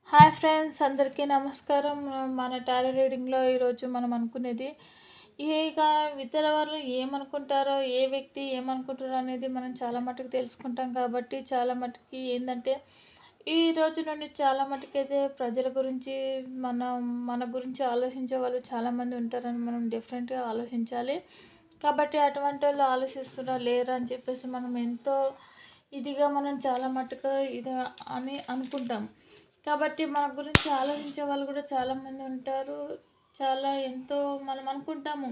Hi friends, అందరికీ నమస్కారం. మన టారో రీడింగ్‌లో ఈరోజు మనం అనుకునేది ఇక ఇతర వాళ్ళు ఏమనుకుంటారో, ఏ వ్యక్తి ఏమనుకుంటారో అనేది మనం చాలా మటుకు తెలుసుకుంటాం కాబట్టి, చాలా మటుకి ఏందంటే, ఈ రోజు నుండి చాలా మటుకైతే ప్రజల గురించి మన గురించి ఆలోచించే వాళ్ళు చాలామంది ఉంటారని మనం డిఫరెంట్‌గా ఆలోచించాలి. కాబట్టి అటువంటోళ్ళు ఆలోచిస్తున్నారా లేరా అని చెప్పేసి మనం ఎంతో ఇదిగా మనం చాలా మటుకు ఇది అని అనుకుంటాం. కాబట్టి మన గురించి ఆలోచించే వాళ్ళు కూడా చాలామంది ఉంటారు. ఎంతో మనం అనుకుంటాము,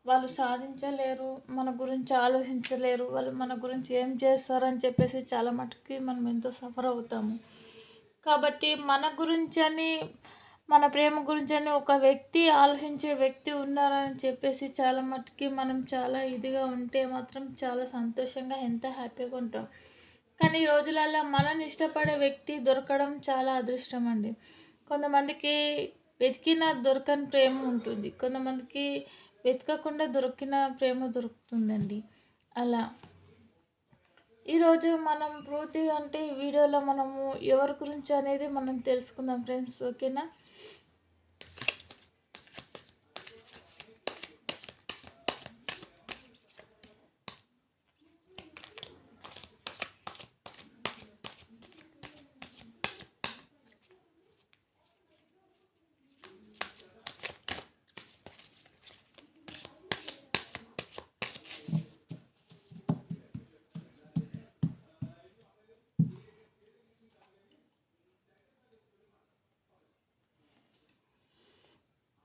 వాళ్ళు సాధించలేరు, మన గురించి ఆలోచించలేరు, వాళ్ళు మన గురించి ఏం చేస్తారని చెప్పేసి చాలా మటుకి మనం ఎంతో సఫర్ అవుతాము. కాబట్టి మన గురించని, మన ప్రేమ గురించని ఒక వ్యక్తి ఆలోచించే వ్యక్తి ఉన్నారని చెప్పేసి చాలా మటుకి మనం చాలా ఇదిగా ఉంటే మాత్రం చాలా సంతోషంగా, ఎంత హ్యాపీగా ఉంటాం. కానీ ఈ రోజులల్లో మనల్ని ఇష్టపడే వ్యక్తి దొరకడం చాలా అదృష్టం అండి. కొంతమందికి వెతికిన దొరకని ప్రేమ ఉంటుంది. కొంతమందికి వెతకకుండా దొరికిన ప్రేమ దొరుకుతుందండి. అలా ఈరోజు మనం పూర్తిగా అంటే ఈ వీడియోలో మనము ఎవరి గురించి అనేది మనం తెలుసుకుందాం ఫ్రెండ్స్. ఓకేనా?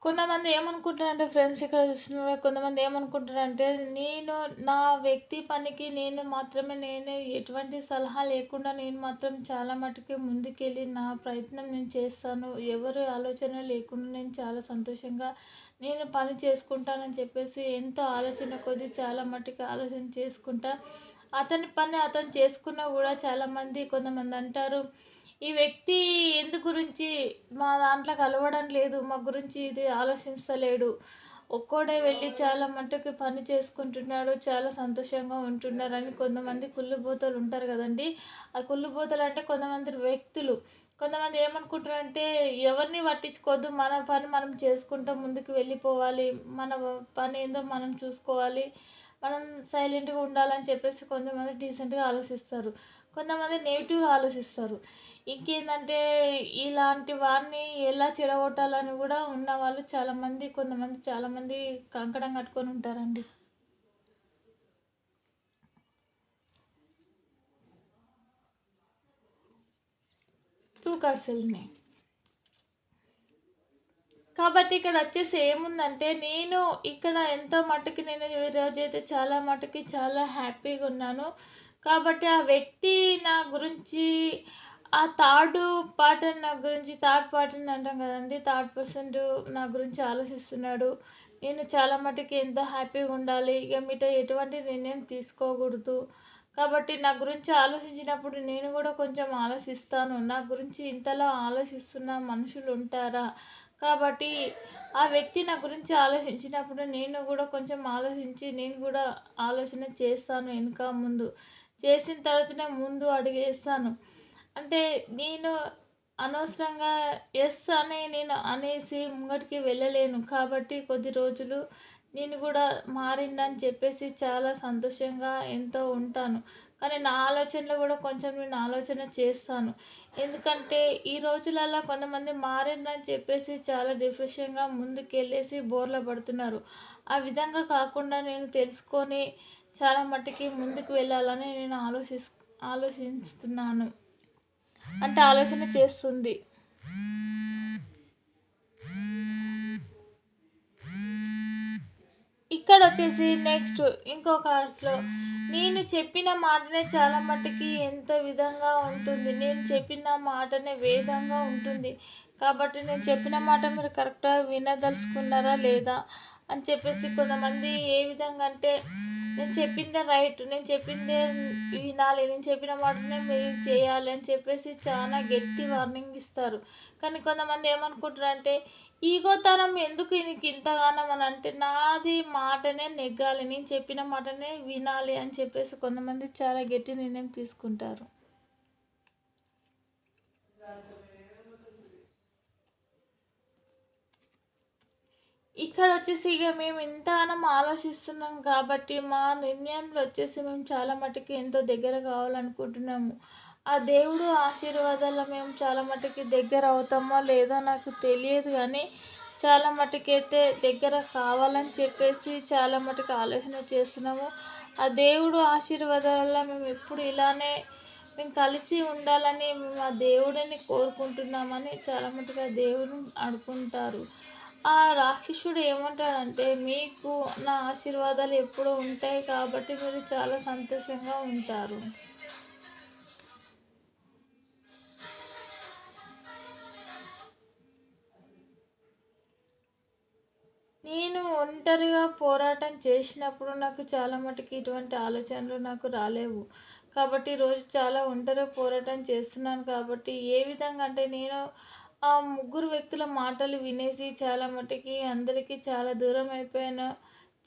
కొంతమంది ఏమనుకుంటారంటే ఫ్రెండ్స్, ఇక్కడ చూస్తున్నారు, కొంతమంది ఏమనుకుంటారంటే, నా వ్యక్తి పనికి నేను ఎటువంటి సలహా లేకుండా నేను మాత్రం చాలా మటుకు ముందుకెళ్ళి నా ప్రయత్నం నేను చేస్తాను. ఎవరి ఆలోచన లేకుండా నేను చాలా సంతోషంగా నేను పని చేసుకుంటానని చెప్పేసి ఎంతో ఆలోచన కొద్దీ చాలా మటుకు ఆలోచన చేసుకుంటా అతని పని అతను చేసుకున్నా కూడా కొంతమంది అంటారు, ఈ వ్యక్తి గురించి మా దాంట్లో కలవడం లేదు, మా గురించి ఇది ఆలోచిస్తలేడు, ఒక్కోడే వెళ్ళి చాలా మట్టుకు పని చేసుకుంటున్నాడు, చాలా సంతోషంగా ఉంటున్నారని కొంతమంది కుళ్ళుబోతలు ఉంటారు కదండి. ఆ కుళ్ళుబోతలు అంటే కొంతమంది వ్యక్తులు. కొంతమంది ఏమనుకుంటారంటే, ఎవరిని పట్టించుకోవద్దు, మన పని మనం చేసుకుంటూ ముందుకు వెళ్ళిపోవాలి, మన పని ఏందో మనం చూసుకోవాలి, మనం సైలెంట్గా ఉండాలని చెప్పేసి కొంతమంది డీసెంట్గా ఆలోచిస్తారు. కొంతమంది నెగిటివ్గా ఆలోచిస్తారు. ఇంకేందంటే, ఇలాంటి వారిని ఎలా చెడగొట్టాలని కూడా ఉన్నవాళ్ళు చాలామంది కంకణం కట్టుకొని ఉంటారండి. 2 కార్డ్స్ వెళ్ళినాయి. కాబట్టి ఇక్కడ వచ్చేసి ఏముందంటే, నేను ఇక్కడ ఎంతో మట్టుకి నేను ఈరోజైతే చాలా మట్టుకి చాలా హ్యాపీగా ఉన్నాను. కాబట్టి ఆ వ్యక్తి నా గురించి, ఆ థర్డ్ పార్టీని అంటాం కదండి, థర్డ్ పర్సన్ నా గురించి ఆలోచిస్తున్నాడు. నేను చాలా మట్టుకి ఎంతో హ్యాపీగా ఉండాలి, ఇక మీతో ఎటువంటి నిర్ణయం తీసుకోకూడదు. కాబట్టి నా గురించి ఆలోచించినప్పుడు నేను కూడా కొంచెం ఆలోచిస్తాను. నా గురించి ఇంతలా ఆలోచిస్తున్న మనుషులు ఉంటారా? కాబట్టి ఆ వ్యక్తి నా గురించి ఆలోచించినప్పుడు నేను కూడా కొంచెం ఆలోచించి, నేను కూడా ఆలోచన చేస్తాను వెనుక ముందు. చేసిన తర్వాతనే ముందు అడుగేస్తాను. అంటే నేను అనవసరంగా ఎస్ అని నేను అనేసి ముంగటికి వెళ్ళలేను. కాబట్టి కొద్ది రోజులు నేను కూడా మారిందని చెప్పేసి చాలా సంతోషంగా ఎంతో ఉంటాను. కానీ నా ఆలోచనలో కూడా కొంచెం నేను ఆలోచన చేస్తాను. ఎందుకంటే ఈ రోజులలో కొంతమంది మారిందని చెప్పేసి చాలా డిప్రెషన్‌గా ముందుకెళ్ళేసి బోర్ల పడుతున్నారు. ఆ విధంగా కాకుండా నేను తెలుసుకొని చాలా మట్టుకి ముందుకు వెళ్ళాలని నేను ఆలోచిస్తున్నాను. అంటే ఆలోచన చేస్తుంది. ఇక్కడొచ్చేసి నెక్స్ట్ ఇంకో కార్డ్స్‌లో, నేను చెప్పిన మాటనే చాలా మట్టుకి ఎంతో విధంగా ఉంటుంది. నేను చెప్పిన మాటనే వేదంగా ఉంటుంది. కాబట్టి నేను చెప్పిన మాట మీరు కరెక్ట్‌గా వినదలుచుకున్నారా లేదా అని చెప్పేసి కొంతమంది ఏ విధంగా అంటే, నేను చెప్పిందే రైట్, నేను చెప్పిందే వినాలి, నేను చెప్పిన మాటనే మీరు చేయాలి అని చెప్పేసి చాలా గట్టి వార్నింగ్ ఇస్తారు. కానీ కొంతమంది ఏమనుకుంటారంటే, ఈగోతనం ఎందుకు నీకు ఇంతగానం అని అంటే, నాది మాటనే నెగ్గాలి, నేను చెప్పిన మాటనే వినాలి అని చెప్పేసి కొంతమంది చాలా గట్టి నిర్ణయం తీసుకుంటారు. ఇక్కడ వచ్చేసి ఇక మేము ఇంతగానం ఆలోచిస్తున్నాం కాబట్టి మా నిర్ణయంలో వచ్చేసి మేము చాలా మటుకు ఎంతో దగ్గర కావాలనుకుంటున్నాము. ఆ దేవుడు ఆశీర్వాదాలు మేము చాలా మటుకి దగ్గర అవుతామో లేదో నాకు తెలియదు కానీ చాలా మటుకైతే దగ్గర కావాలని చెప్పేసి చాలా మటుకు ఆలోచన చేస్తున్నాము. ఆ దేవుడు ఆశీర్వాదాల వల్ల మేము ఎప్పుడు ఇలానే మేము కలిసి ఉండాలని మేము ఆ దేవుడిని కోరుకుంటున్నామని చాలా మటుకు ఆ దేవుడిని అనుకుంటారు. ఆ రాక్షసుడు ఏమంటాడంటే, మీకు నా ఆశీర్వాదాలు ఎప్పుడూ ఉంటాయి కాబట్టి మీరు చాలా సంతోషంగా ఉంటారు. నేను ఒంటరిగా పోరాటం చేసినప్పుడు నాకు చాలా మటుకు ఇటువంటి ఆలోచనలు నాకు రాలేవు. కాబట్టి ఈరోజు చాలా ఒంటరిగా పోరాటం చేస్తున్నాను కాబట్టి ఏ విధంగా అంటే నేను ఆ ముగ్గురు వ్యక్తుల మాటలు వినేసి చాలా మటుకి అందరికీ చాలా దూరం అయిపోయాను.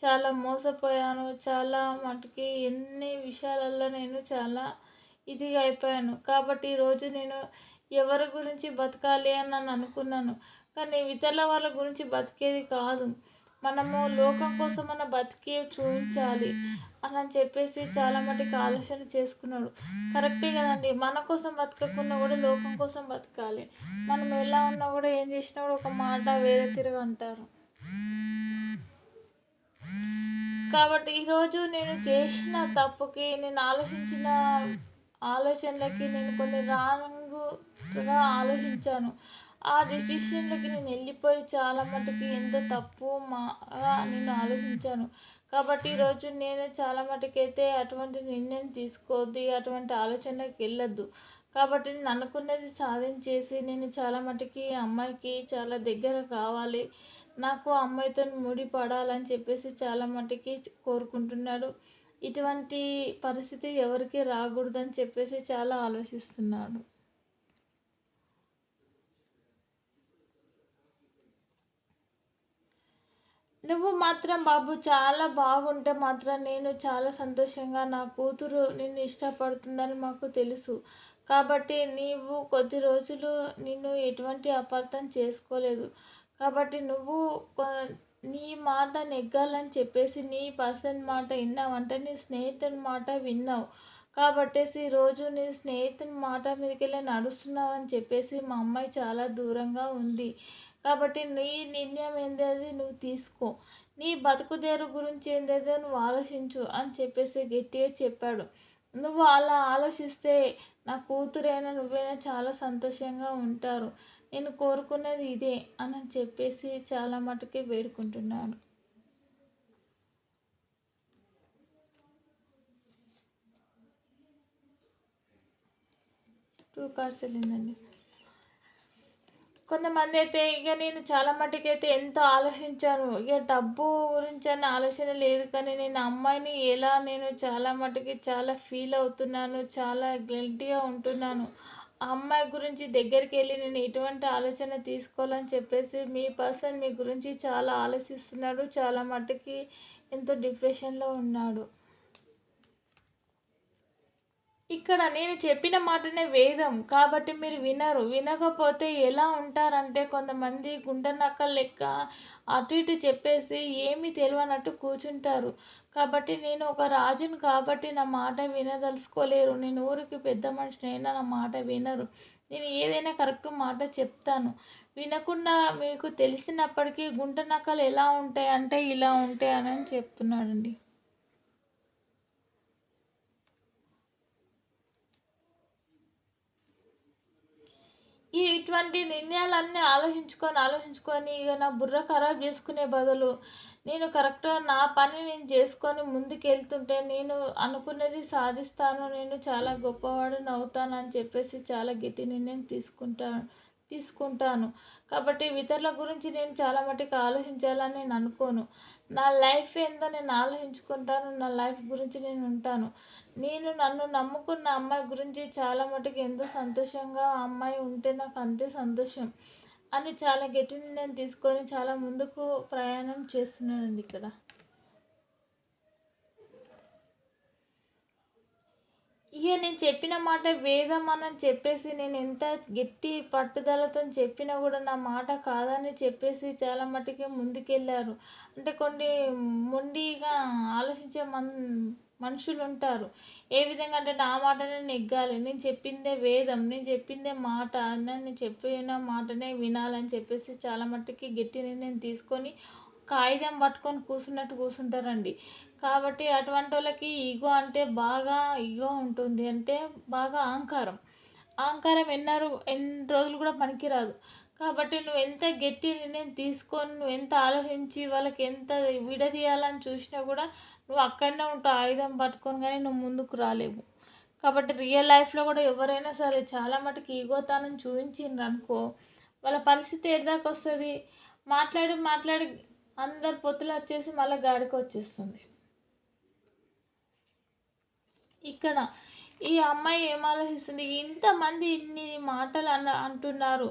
చాలా మోసపోయాను. చాలా మటుకి ఎన్ని విషయాలలో నేను చాలా ఇదిగా అయిపోయాను. కాబట్టి ఈరోజు నేను ఎవరి గురించి బతకాలి అని నేను అనుకున్నాను. కానీ ఇతరుల వాళ్ళ గురించి బతికేది కాదు. మనము లోకం కోసమన్నా బతికి చూపించాలి అని చెప్పేసి చాలా మటుకు ఆలోచన చేసుకున్నాడు. కరెక్టే కదండి. మన కోసం బతకకుండా కూడా లోకం కోసం బతకాలి. మనం ఎలా ఉన్నా కూడా ఏం చేసినా కూడా ఒక మాట వేరే తిరిగి అంటారు. కాబట్టి ఈరోజు నేను చేసిన తప్పుకి నేను ఆలోచించిన ఆలోచనలకి నేను కొన్ని రాంగ్గా ఆలోచించాను. ఆ డెసిషన్లకి నేను వెళ్ళిపోయి చాలా మటుకు ఎంతో తప్పు నేను ఆలోచించాను. కాబట్టి ఈరోజు నేను చాలా మటుకైతే అటువంటి నిర్ణయం తీసుకోవద్దు, అటువంటి ఆలోచనలకు వెళ్ళొద్దు. కాబట్టి నేను అనుకున్నది సాధించేసి నేను చాలా మటుకి అమ్మాయికి చాలా దగ్గర కావాలి, నాకు అమ్మాయితో ముడిపడాలని చెప్పేసి చాలా మటుకి కోరుకుంటున్నాడు. ఇటువంటి పరిస్థితి ఎవరికి రాకూడదని చెప్పేసి చాలా ఆలోచిస్తున్నాడు. నువ్వు మాత్రం బాబు చాలా బాగుంటే మాత్రం నేను చాలా సంతోషంగా నా కూతురు నిన్ను ఇష్టపడుతుందని మాకు తెలుసు. కాబట్టి నీవు కొద్ది రోజులు నిన్ను ఎటువంటి అపార్థం చేసుకోలేదు. కాబట్టి నువ్వు నీ మాట నెగ్గాలని చెప్పేసి నీ పర్సన్ మాట విన్నావంటే నీ స్నేహితుని మాట విన్నావు. కాబట్టేసి ఈరోజు నీ స్నేహితుని మాట మీదకెళ్ళి నడుస్తున్నావు అని చెప్పేసి మా అమ్మాయి చాలా దూరంగా ఉంది. కాబట్టి నీ నిర్ణయం ఏందది నువ్వు తీసుకో. నీ బతుకుదేరు గురించి ఏందేదో నువ్వు ఆలోచించు అని చెప్పేసి గట్టిగా చెప్పాడు. నువ్వు అలా ఆలోచిస్తే నా కూతురైనా నువ్వైనా చాలా సంతోషంగా ఉంటారు. నేను కోరుకున్నది ఇదే అని చెప్పేసి చాలా మటుకి వేడుకుంటున్నాను. 2 కార్డ్స్ వెళ్ళిందండి. కొంతమంది అయితే ఇక నేను చాలా మటుకైతే ఎంతో ఆలోచించాను. ఇక డబ్బు గురించని ఆలోచన లేదు కానీ నేను అమ్మాయిని ఎలా నేను చాలా మటుకి చాలా ఫీల్ అవుతున్నాను. చాలా గిల్టీగా ఉంటున్నాను. ఆ అమ్మాయి గురించి దగ్గరికెళ్ళి నేను ఎటువంటి ఆలోచన తీసుకోవాలని చెప్పేసి మీ పర్సన్ మీ గురించి చాలా ఆలోచిస్తున్నాడు. చాలా మటుకి ఎంతో డిప్రెషన్‌లో ఉన్నాడు. ఇక్కడ నేను చెప్పిన మాటనే వేదం. కాబట్టి మీరు వినరు. వినకపోతే ఎలా ఉంటారంటే కొంతమంది గుంటనక్కల లెక్క అటు ఇటు చెప్పేసి ఏమీ తెలవనట్టు కూర్చుంటారు. కాబట్టి నేను ఒక రాజుని కాబట్టి నా మాట వినదలుచుకోలేరు. నేను ఊరికి పెద్ద మనిషినైనా నా మాట వినరు. నేను ఏదైనా కరెక్ట్ మాట చెప్తాను. వినకుండా మీకు తెలిసినప్పటికీ గుంటనక్కలు ఎలా ఉంటాయంటే ఇలా ఉంటాయని చెప్తున్నాడండి. ఇటువంటి నిర్ణయాలన్నీ ఆలోచించుకొని ఇక నా బుర్ర ఖరాబ్ చేసుకునే బదులు నేను కరెక్ట్‌గా నా పని నేను చేసుకొని ముందుకెళ్తుంటే నేను అనుకున్నది సాధిస్తాను. నేను చాలా గొప్పవాడిని అవుతానని చెప్పేసి చాలా గట్టి నిర్ణయం తీసుకుంటాను. కాబట్టి ఇతరుల గురించి నేను చాలా మటుకు ఆలోచించాలని నేను అనుకోను. నా లైఫ్ ఏందో నేను ఆలోచించుకుంటాను. నా లైఫ్ గురించి నేను ఉంటాను. నేను నన్ను నమ్ముకున్న అమ్మాయి గురించి చాలా మటుకు ఎంతో సంతోషంగా ఆ అమ్మాయి ఉంటే నాకు అంతే సంతోషం అని చాలా గట్టి నిర్ణయం తీసుకొని చాలా ముందుకు ప్రయాణం చేస్తున్నానండి ఇక్కడ. ఇక నేను చెప్పిన మాట వేదం అని చెప్పేసి నేను ఎంత గట్టి పట్టుదలతో చెప్పినా కూడా నా మాట కాదని చెప్పేసి చాలా మట్టుకి ముందుకెళ్ళారు. అంటే కొన్ని మొండిగా ఆలోచించే మనుషులు ఉంటారు. ఏ విధంగా అంటే నా మాటనే నెగ్గాలి, నేను చెప్పిందే వేదం, నేను చెప్పిందే మాట, నేను చెప్పిన మాటనే వినాలని చెప్పేసి చాలా మట్టుకి గట్టి నిర్ణయం తీసుకొని కాగితం పట్టుకొని కూర్చున్నట్టు కూర్చుంటారండి. కాబట్టి అటువంటి వాళ్ళకి ఈగో అంటే బాగా ఈగో ఉంటుంది. అంటే బాగా అహంకారం. అహంకారం ఎన్ని రోజులు కూడా పనికిరాదు. కాబట్టి నువ్వు ఎంత గట్టి నిర్ణయం తీసుకొని నువ్వు ఎంత ఆలోచించి వాళ్ళకి ఎంత విడదీయాలని చూసినా కూడా నువ్వు అక్కడనే ఉంటావు ఆయుధం పట్టుకొని, కానీ నువ్వు ముందుకు రాలేవు. కాబట్టి రియల్ లైఫ్లో కూడా ఎవరైనా సరే చాలా మటుకు ఈగోతనం చూపించిండ్రు అనుకో, వాళ్ళ పరిస్థితి ఎటుదాకా వస్తుంది. మాట్లాడి మాట్లాడి అందరు పొత్తులు వచ్చేసి మళ్ళీ గాడికి వచ్చేస్తుంది. ఇక్కడ ఈ అమ్మాయి ఏం ఆలోచిస్తుంది, ఇంతమంది ఇన్ని మాటలు అంటున్నారు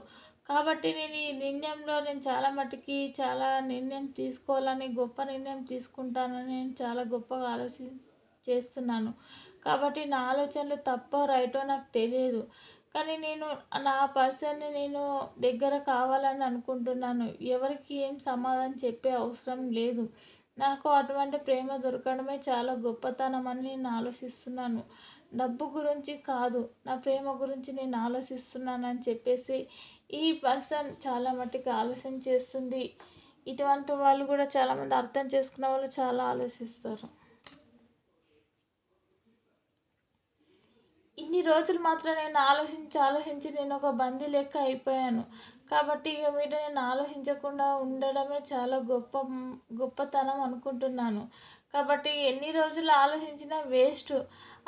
కాబట్టి నేను ఈ నిర్ణయంలో నేను చాలా మటుకి చాలా నిర్ణయం తీసుకోవాలని, గొప్ప నిర్ణయం తీసుకుంటానని నేను చాలా గొప్పగా చేస్తున్నాను. కాబట్టి నా ఆలోచనలు తప్పో రైటో నాకు తెలియదు, కానీ నేను నా పర్సన్ని నేను దగ్గర కావాలని అనుకుంటున్నాను. ఎవరికి ఏం సమాధానం చెప్పే అవసరం లేదు. నాకు అటువంటి ప్రేమ దొరకడమే చాలా గొప్పతనం అని నేను ఆలోచిస్తున్నాను. డబ్బు గురించి కాదు, నా ప్రేమ గురించి నేను ఆలోచిస్తున్నానని చెప్పేసి ఈ పర్సన్ చాలా మట్టుకు ఆలోచన చేస్తుంది. ఇటువంటి వాళ్ళు కూడా చాలామంది అర్థం చేసుకున్న వాళ్ళు చాలా ఆలోచిస్తారు. ఇన్ని రోజులు మాత్రం నేను ఆలోచించి నేను ఒక బందీ లెక్క అయిపోయాను. కాబట్టి ఇక మీద నేను ఆలోచించకుండా ఉండడమే చాలా గొప్పతనం అనుకుంటున్నాను. కాబట్టి ఎన్ని రోజులు ఆలోచించినా వేస్ట్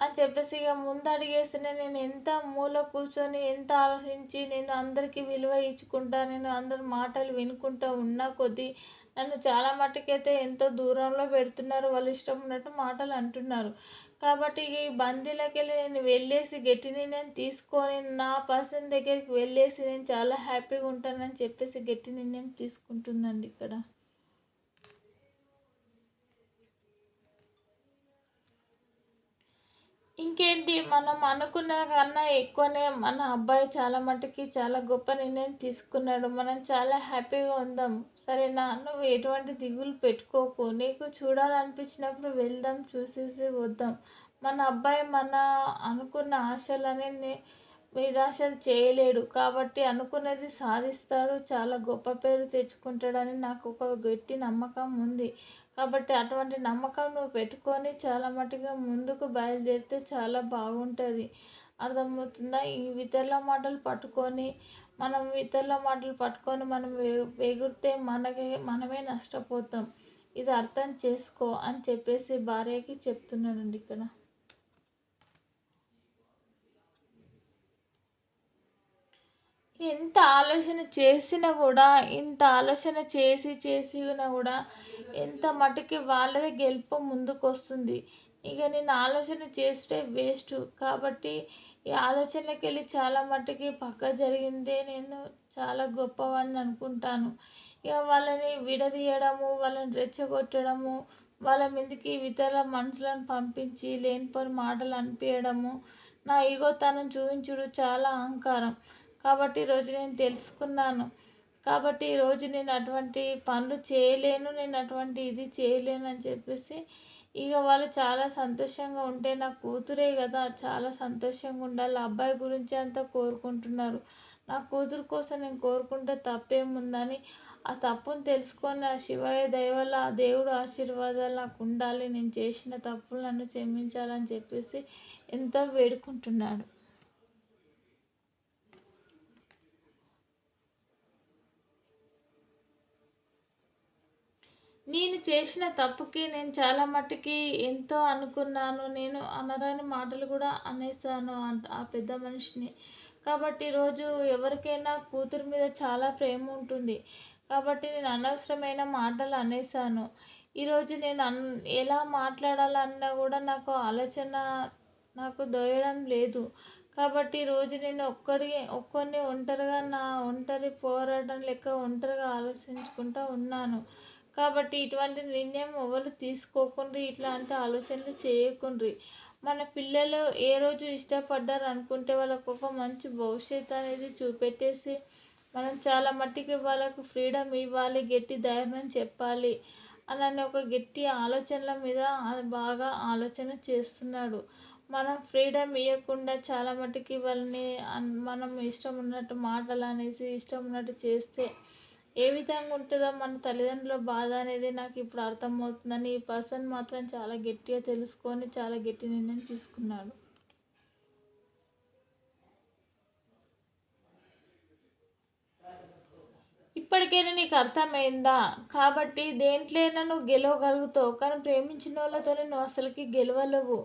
అని చెప్పేసి ఇక ముందడుగేస్తేనే నేను ఎంత మూల కూర్చొని ఎంత ఆలోచించి నేను అందరికీ విలువ ఇచ్చుకుంటా, నేను అందరి మాటలు వినుకుంటా ఉన్న కొద్దీ నన్ను చాలా మట్టుకైతే ఎంతో దూరంలో పెడుతున్నారు. వాళ్ళు ఇష్టం ఉన్నట్టు మాటలు అంటున్నారు. కాబట్టి ఈ బందీలకెళ్ళి నేను వెళ్ళేసి గట్టి నిర్ణయం తీసుకొని నా పర్సన్ దగ్గరికి వెళ్ళేసి నేను చాలా హ్యాపీగా ఉంటానని చెప్పేసి గట్టి నిర్ణయం తీసుకుంటుందండి ఇక్కడ. ఇంకేంటి, మనం అనుకున్న కన్నా ఎక్కువనే మన అబ్బాయి చాలా మటుకి చాలా గొప్ప నిర్ణయం తీసుకున్నాడు. మనం చాలా హ్యాపీగా ఉందాం. సరేనా, నువ్వు ఎటువంటి దిగులు పెట్టుకోకు. నీకు చూడాలనిపించినప్పుడు వెళ్దాం, చూసేసి వద్దాం. మన అబ్బాయి మన అనుకున్న ఆశలని నిరాశలు చేయలేడు. కాబట్టి అనుకున్నది సాధిస్తాడు, చాలా గొప్ప పేరు తెచ్చుకుంటాడని నాకు ఒక గట్టి నమ్మకం ఉంది. కాబట్టి అటువంటి నమ్మకం నువ్వు పెట్టుకొని చాలా మట్టుగా ముందుకు బయలుదేరితే చాలా బాగుంటుంది. అర్థమవుతుందా? ఈ ఇతరుల మాటలు పట్టుకొని మనం ఎగిరితే మనమే నష్టపోతాం. ఇది అర్థం చేసుకో అని చెప్పేసి భార్యకి చెప్తున్నాడండి ఇక్కడ. ఎంత ఆలోచన చేసినా కూడా, ఇంత ఆలోచన చేసినా కూడా ఎంత మటుకి వాళ్ళదే గెలుపు ముందుకొస్తుంది. ఇక నేను ఆలోచన చేస్తే వేస్ట్. కాబట్టి ఈ ఆలోచనలకి వెళ్ళి చాలా మట్టుకి పక్క జరిగిందే నేను చాలా గొప్పవాడిని అనుకుంటాను. ఇక వాళ్ళని విడదీయడము, వాళ్ళని రెచ్చగొట్టడము, వాళ్ళ మీదకి ఇతర మనుషులను పంపించి లేనిపోని మాటలు అనిపించడము, నా ఈగోతనం చూపించుడు చాలా అహంకారం. కాబట్టి ఈరోజు నేను తెలుసుకున్నాను. కాబట్టి ఈరోజు నేను అటువంటి పనులు చేయలేను, నేను అటువంటి ఇది చేయలేను అని చెప్పేసి ఇక వాళ్ళు చాలా సంతోషంగా ఉంటే, నా కూతురే కదా చాలా సంతోషంగా ఉండాలి. అబ్బాయి గురించి అంతా కోరుకుంటున్నారు. నా కూతురు కోసం నేను కోరుకుంటే తప్పేముందని ఆ తప్పును తెలుసుకొని ఆ శివయ్య దయ వల్ల ఆ దేవుడు ఆశీర్వాదాలు నాకు ఉండాలి, నేను చేసిన తప్పులు నన్ను క్షమించాలని చెప్పేసి ఎంతో వేడుకుంటున్నాడు. నేను చేసిన తప్పుకి నేను చాలా మట్టుకి ఎంతో అనుకున్నాను. నేను అనరాని మాటలు కూడా అనేసాను ఆ పెద్ద మనిషిని. కాబట్టి ఈరోజు ఎవరికైనా కూతురు మీద చాలా ప్రేమ ఉంటుంది. కాబట్టి నేను అనవసరమైన మాటలు అనేసాను. ఈరోజు నేను ఎలా మాట్లాడాలన్నా కూడా నాకు ఆలోచన నాకు దొరకడం లేదు. కాబట్టి ఈరోజు నేను ఒక్కడిని ఒంటరిగా నా ఒంటరి పోరాటం లెక్క ఒంటరిగా ఆలోచించుకుంటూ ఉన్నాను. కాబట్టి ఇటువంటి నిర్ణయం ఎవరు తీసుకోకుండ్రి, ఇట్లాంటి ఆలోచనలు చేయకుండ్రి. మన పిల్లలు ఏ రోజు ఇష్టపడ్డారు అనుకుంటే వాళ్ళకు ఒక మంచి భవిష్యత్తు అనేది చూపెట్టేసి మనం చాలా మట్టికి వాళ్ళకు ఫ్రీడమ్ ఇవ్వాలి, గట్టి ధైర్యం చెప్పాలి అని ఒక గట్టి ఆలోచనల మీద బాగా ఆలోచన చేస్తున్నాడు. మనం ఫ్రీడమ్ ఇవ్వకుండా చాలా మట్టుకి వాళ్ళని మనం ఇష్టం ఉన్నట్టు మాటలు అనేసి ఇష్టం ఉన్నట్టు చేస్తే ఏ విధంగా ఉంటుందో మన తల్లిదండ్రుల బాధ అనేది నాకు ఇప్పుడు అర్థమవుతుందని ఈ పర్సన్ మాత్రం చాలా గట్టిగా తెలుసుకొని చాలా గట్టి నిర్ణయం తీసుకున్నాడు. ఇప్పటికైనా నీకు అర్థమైందా? కాబట్టి దేంట్లోనైనా నువ్వు గెలవగలుగుతావు, కానీ ప్రేమించిన వాళ్ళతోనే నువ్వు అసలుకి గెలవలేవు.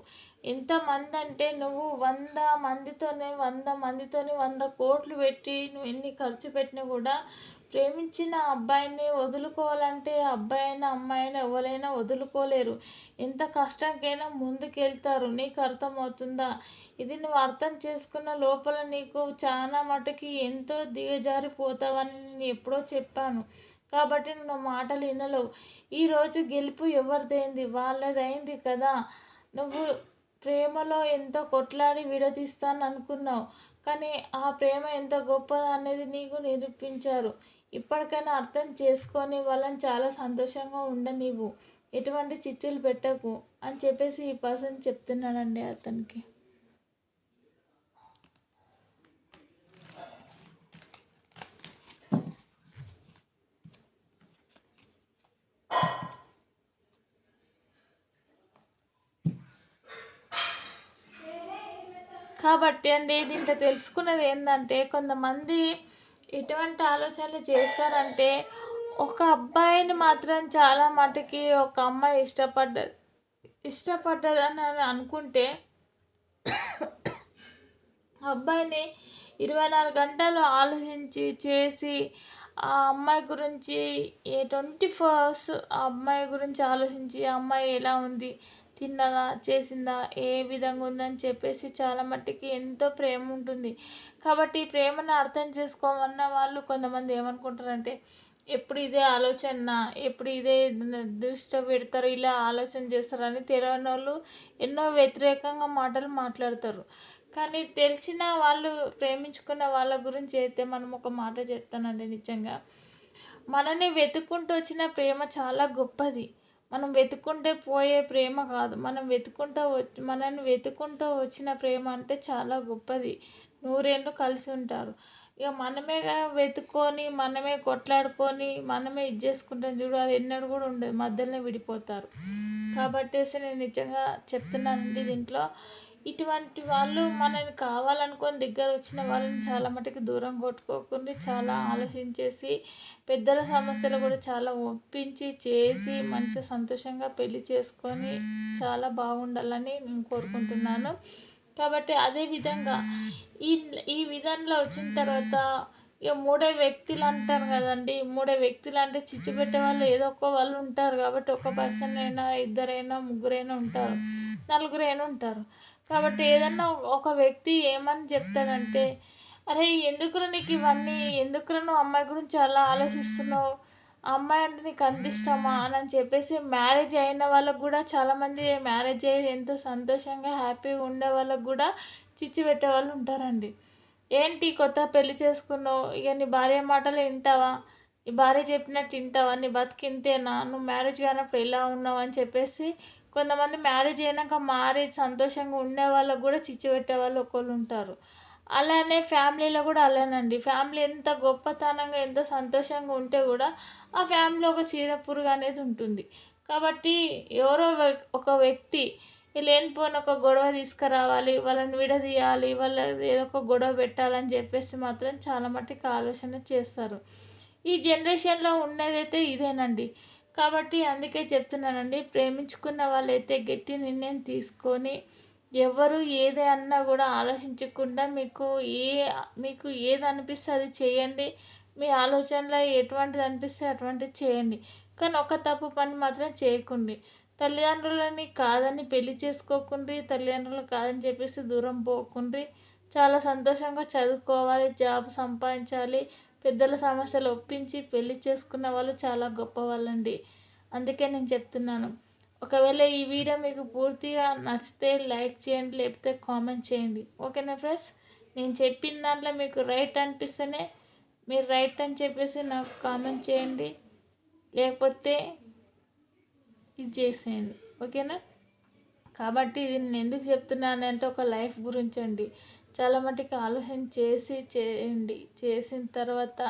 ఎంతమంది అంటే నువ్వు 100 కోట్లు పెట్టి నువ్వు ఎన్ని ఖర్చు పెట్టినా కూడా ప్రేమించిన అబ్బాయిని వదులుకోవాలంటే అబ్బాయి అయినా అమ్మాయి అయినా ఎవరైనా వదులుకోలేరు. ఎంత కష్టంకైనా ముందుకెళ్తారు. నీకు అర్థమవుతుందా? ఇది నువ్వు అర్థం చేసుకున్న లోపల నీకు చాలా మటుకి ఎంతో దిగజారిపోతావని నేను ఎప్పుడో చెప్పాను. కాబట్టి నువ్వు మాటలు వినలేవు. ఈరోజు గెలుపు ఎవరిదైంది? వాళ్ళదైంది కదా. నువ్వు ప్రేమలో ఎంతో కొట్లాడి విడదీస్తాను అనుకున్నావు, కానీ ఆ ప్రేమ ఎంత గొప్పది అనేది నీకు నిరూపించారు. ఇప్పటికైనా అర్థం చేసుకొని వాళ్ళని చాలా సంతోషంగా ఉండనివ్వు, ఎటువంటి చిచ్చులు పెట్టకు అని చెప్పేసి ఈ పర్సన్ చెప్తున్నాడండి అతనికి. కాబట్టి అండి దీంట్లో తెలుసుకున్నది ఏంటంటే, కొంతమంది ఎటువంటి ఆలోచనలు చేస్తారంటే, ఒక అబ్బాయిని మాత్రం చాలా మటుకి ఒక అమ్మాయి ఇష్టపడ్డదని అనుకుంటే అబ్బాయిని 24 గంటలు ఆలోచించి చేసి ఆ అమ్మాయి గురించి 24 అవర్స్ ఆ అమ్మాయి గురించి ఆలోచించి ఆ అమ్మాయి ఎలా ఉంది, తిన్నదా, చేసిందా, ఏ విధంగా ఉందని చెప్పేసి చాలా మట్టికి ఎంతో ప్రేమ ఉంటుంది. కాబట్టి ఈ ప్రేమను అర్థం చేసుకోమన్న వాళ్ళు కొంతమంది ఏమనుకుంటారంటే, ఎప్పుడు ఇదే ఆలోచన, ఎప్పుడు ఇదే దృష్టి పెడతారు, ఇలా ఆలోచన చేస్తారని తెలియని వాళ్ళు ఎన్నో వ్యతిరేకంగా మాటలు మాట్లాడతారు. కానీ తెలిసిన వాళ్ళు, ప్రేమించుకున్న వాళ్ళ గురించి అయితే మనం ఒక మాట చెప్తానండి. నిజంగా మనని వెతుక్కుంటూ వచ్చిన ప్రేమ చాలా గొప్పది. మనం వెతుక్కుంటే పోయే ప్రేమ కాదు. మనల్ని వెతుక్కుంటూ వచ్చిన ప్రేమ అంటే చాలా గొప్పది. నూరేళ్ళు కలిసి ఉంటారు. ఇక మనమే వెతుక్కొని, మనమే కొట్లాడుకొని, మనమే ఇది చేసుకుంటాం చూడు, అది ఎన్నడూ కూడా ఉండదు. మధ్యలోనే విడిపోతారు. కాబట్టేసి నేను నిజంగా చెప్తున్నానండి దీంట్లో, ఇటువంటి వాళ్ళు మనల్ని కావాలనుకొని దగ్గర వచ్చిన వాళ్ళని చాలా మటుకు దూరం కొట్టుకోకుండా చాలా ఆలోచించేసి పెద్దల సమస్యలు కూడా చాలా ఒప్పించి చేసి మంచి సంతోషంగా పెళ్లి చేసుకొని చాలా బాగుండాలని నేను కోరుకుంటున్నాను. కాబట్టి అదేవిధంగా ఈ ఈ విధంలో వచ్చిన తర్వాత ఇక మూడో వ్యక్తులు అంటారు కదండి. మూడో వ్యక్తులు అంటే చిచ్చు పెట్టే వాళ్ళు ఏదో ఒక వాళ్ళు ఉంటారు. కాబట్టి ఒక పర్సన్ అయినా, ఇద్దరైనా, ముగ్గురైనా ఉంటారు, నలుగురైనా ఉంటారు. కాబట్టి ఏదన్నా ఒక వ్యక్తి ఏమని చెప్తాడంటే, అరే ఎందుకురా నీకు ఇవన్నీ, ఎందుకురా నువ్వు అమ్మాయి గురించి అలా ఆలోచిస్తున్నావు, ఆ అమ్మాయి అంటే నీకు అంత ఇష్టమా అని చెప్పేసి మ్యారేజ్ అయిన వాళ్ళకు కూడా చాలామంది మ్యారేజ్ అయ్యి ఎంతో సంతోషంగా హ్యాపీగా ఉండే వాళ్ళకు కూడా చిచ్చు పెట్టే వాళ్ళు ఉంటారండి. ఏంటి కొత్త పెళ్లి చేసుకున్నావు, ఇక నీ భార్య మాటలు వింటావా, నీ భార్య చెప్పినట్టు వింటావా, నీ బతికింతేనా, నువ్వు మ్యారేజ్ కానప్పుడు ఎలా ఉన్నావు అని చెప్పేసి కొంతమంది మ్యారేజ్ అయినాక మారి సంతోషంగా ఉండే వాళ్ళకు కూడా చిచ్చు పెట్టే వాళ్ళు ఒకళ్ళు ఉంటారు. అలానే ఫ్యామిలీలో కూడా అలానండి. ఫ్యామిలీ ఎంత గొప్పతనంగా ఎంతో సంతోషంగా ఉంటే కూడా ఆ ఫ్యామిలీలో ఒక చీడపురుగు అనేది ఉంటుంది. కాబట్టి ఎవరో ఒక వ్యక్తి లేనిపోని ఒక గొడవ తీసుకురావాలి, వాళ్ళని విడదీయాలి, వాళ్ళ ఏదో ఒక గొడవ పెట్టాలని చెప్పేసి మాత్రం చాలా మట్టుకు ఆలోచన చేస్తారు. ఈ జనరేషన్లో ఉన్నదైతే ఇదేనండి. కాబట్టి అందుకే చెప్తున్నానండి, ప్రేమించుకున్న వాళ్ళైతే గట్టి నిర్ణయం తీసుకొని ఎవరు ఏది అన్నా కూడా ఆలోచించకుండా మీకు ఏది అనిపిస్తే అది చేయండి. మీ ఆలోచనలో ఎటువంటిది అనిపిస్తే అటువంటిది చేయండి. కానీ ఒక తప్పు పని మాత్రం చేయకండి. తల్లిదండ్రులని కాదని పెళ్లి చేసుకోకుండ్రి, తల్లిదండ్రులు కాదని చెప్పేసి దూరం పోకుండ్రి. చాలా సంతోషంగా చదువుకోవాలి, జాబ్ సంపాదించాలి, పెద్దల సమస్యలు ఒప్పించి పెళ్లి చేసుకున్న వాళ్ళు చాలా గొప్ప వాళ్ళండి. అందుకే నేను చెప్తున్నాను, ఒకవేళ ఈ వీడియో మీకు పూర్తిగా నచ్చితే లైక్ చేయండి, లేకపోతే కామెంట్ చేయండి. ఓకేనా ఫ్రెండ్స్? నేను చెప్పిన దాంట్లో మీకు రైట్ అనిపిస్తేనే మీరు రైట్ అని చెప్పేసి నాకు కామెంట్ చేయండి, లేకపోతే ఇది చేసేయండి. ఓకేనా? కాబట్టి ఇది నేను ఎందుకు చెప్తున్నానంటే ఒక లైఫ్ గురించి అండి. చాలా మటుకు ఆలోచన చేయండి. చేసిన తర్వాత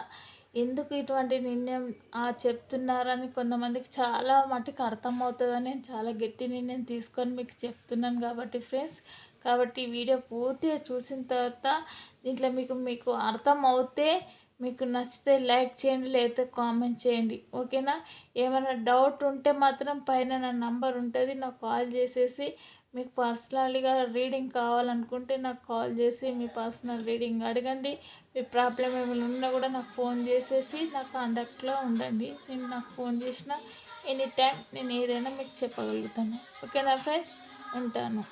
ఎందుకు ఇటువంటి నిర్ణయం చెప్తున్నారని కొంతమందికి చాలా మటుకు అర్థమవుతుందని నేను చాలా గట్టి నిర్ణయం తీసుకొని మీకు చెప్తున్నాను కాబట్టి ఫ్రెండ్స్. కాబట్టి ఈ వీడియో పూర్తిగా చూసిన తర్వాత దీంట్లో మీకు అర్థం అవుతే మీకు నచ్చితే లైక్ చేయండి, లేకపోతే కామెంట్ చేయండి. ఓకేనా? ఏమైనా డౌట్ ఉంటే మాత్రం పైన నా నంబర్ ఉంటుంది, నాకు కాల్ చేసేసి మీకు పర్సనల్గా రీడింగ్ కావాలనుకుంటే నాకు కాల్ చేసి మీ పర్సనల్ రీడింగ్ అడగండి. మీ ప్రాబ్లం ఏమైనా ఉన్నా కూడా నాకు ఫోన్ చేసేసి నా కాంటాక్ట్లో ఉండండి. నేను నాకు ఫోన్ చేసిన ఎనీ టైం నేను ఏదైనా మీకు చెప్పగలుగుతాను. ఓకేనా ఫ్రెండ్స్? ఉంటాను.